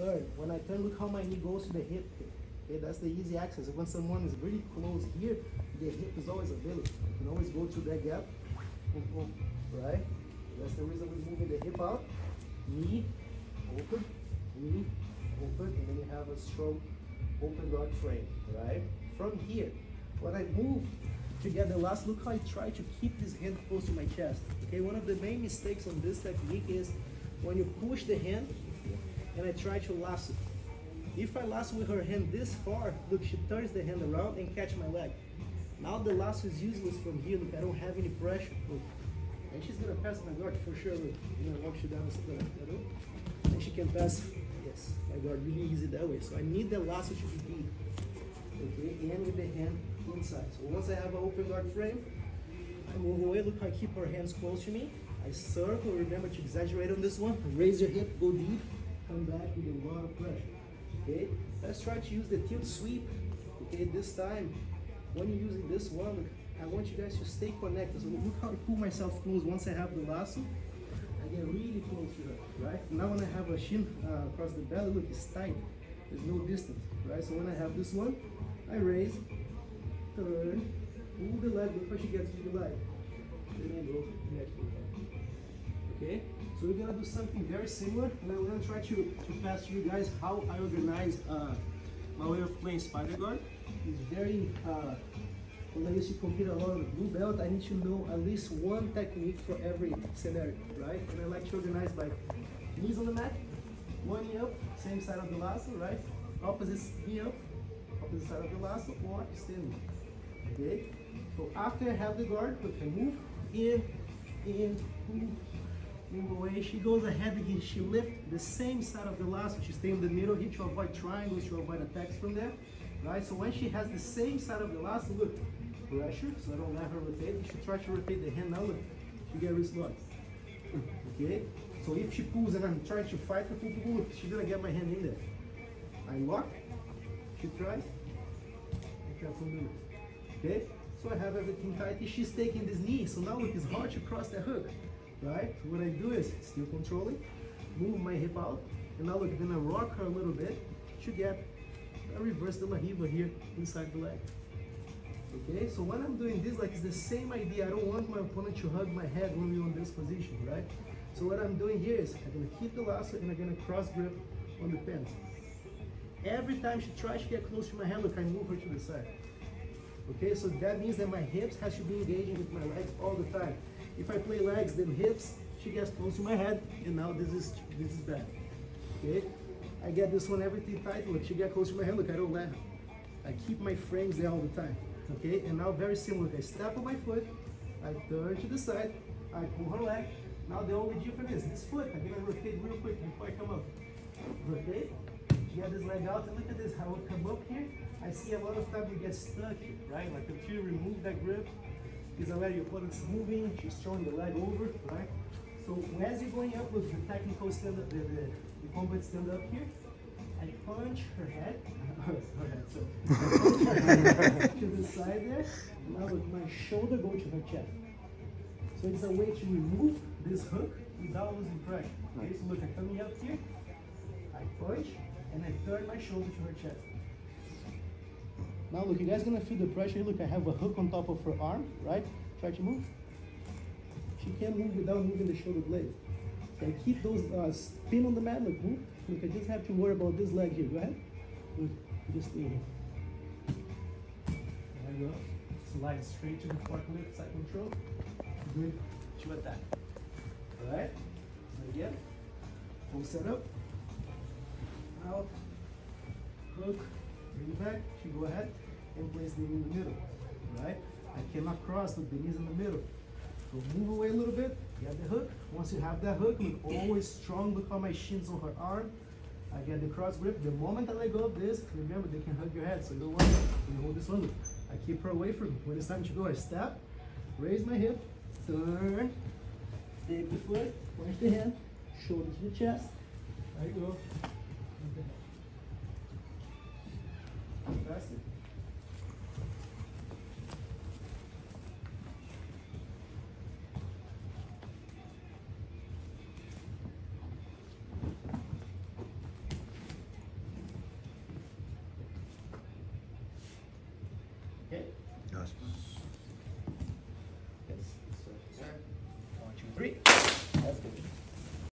turn. When I turn, look how my knee goes to the hip. Okay, that's the easy access. When someone is really close here, the hip is always available. You can always go to that gap. Boom, boom, right? That's the reason we're moving the hip out. Knee, open, knee, open, and then you have a strong open guard frame, right? From here, when I move to get the lasso, look how I try to keep this hand close to my chest. Okay, one of the main mistakes on this technique is when you push the hand and I try to lasso. If I lasso with her hand this far, look, she turns the hand around and catch my leg. Now the lasso is useless from here. Look, I don't have any pressure. Look. And she's gonna pass my guard for sure. Look, I'm gonna walk you down the stairs, and she can pass, yes, my guard really easy that way. So I need the lasso to be deep, okay, and with the hand inside. So once I have an open guard frame, I move away. Look how I keep her hands close to me. I circle. Remember to exaggerate on this one. Raise your hip, go deep, come back with a lot of pressure. Okay, let's try to use the tilt sweep. Okay, this time when you're using this one, I want you guys to stay connected. So look how I pull myself close. Once I have the lasso, I get really close to her, right? Now when I have a shin across the belly, look, it's tight. There's no distance, right? So when I have this one, I raise, turn, pull the leg, look how she gets to the leg. Then I go next to her. Okay? So we're gonna do something very similar, and I'm gonna try to pass to you guys how I organize my way of playing spider guard. It's very, when I used to compete a lot on the blue belt, I need to know at least one technique for every scenario, right? And I like to organize by knees on the mat, one knee up, same side of the lasso, right? Opposite knee up, opposite side of the lasso, or standing, okay? So after I have the guard, look, I move in, move away. She goes ahead again, she lifts the same side of the lasso, she stays in the middle here to avoid triangles, to avoid attacks from there, right? So when she has the same side of the lasso, look, pressure, so I don't let her rotate. You should try to rotate the hand now, look, she get wrist lock. Okay? So if she pulls and I'm trying to fight her, look, she's gonna get my hand in there. I lock, she tries, I careful move. Okay? So I have everything tight. She's taking this knee, so now look, it's hard to cross that hook. Right? What I do is still controlling, move my hip out, and now look, I'm gonna rock her a little bit to get a reverse de la riva here inside the leg. Okay, so when I'm doing this, like, it's the same idea. I don't want my opponent to hug my head when we're in this position, right? So what I'm doing here is I'm gonna keep the lasso and I'm gonna cross grip on the pins. Every time she tries to get close to my hand, look, I move her to the side. Okay, so that means that my hips has to be engaging with my legs all the time. If I play legs, then hips, she gets close to my head, and now this is bad. Okay? I get this one, everything tight, look, she gets close to my head, look, I don't let her. I keep my frames there all the time. Okay? And now very similar, I step on my foot, I turn to the side, I pull her leg. Now the only difference is this foot, I'm gonna rotate real quick before I come up. Rotate, get this leg out, and look at this, how I come up here. I see a lot of times we get stuck here, right? Like until you remove that grip, because already your opponent's moving, she's throwing the leg over, right? So as you're going up with the technical stand up, the combat stand up here, I punch her head, so I punch her head to the side there, and now with my shoulder go to her chest. So it's a way to remove this hook without losing pressure. Okay, so look, I'm coming up here, I punch, and I turn my shoulder to her chest. Now look, you guys gonna feel the pressure. Look, I have a hook on top of her arm, right? Try to move. She can't move without moving the shoulder blade. So I keep those spin on the mat. Look, move. Look, I just have to worry about this leg here. Go ahead. Look, just stay here. There you go. Slide straight to the forklift, side control. Good to attack. All right. So again, full setup. Out. Hook. Bring it back. She go ahead and place the knee in the middle, right? I cannot cross, look, the knee's in the middle. So move away a little bit, get the hook. Once you have that hook, look, always strong, look how my shin's on her arm. I get the cross grip. The moment I let go of this, remember, they can hug your head, so don't worry. You hold this one, look. I keep her away from me. When it's time to go, I step, raise my hip, turn, take the foot, punch the hand, shoulder to the chest. There you go. Fantastic. Okay? Yes. Yes. Sir. 1, 2, 3. That's good.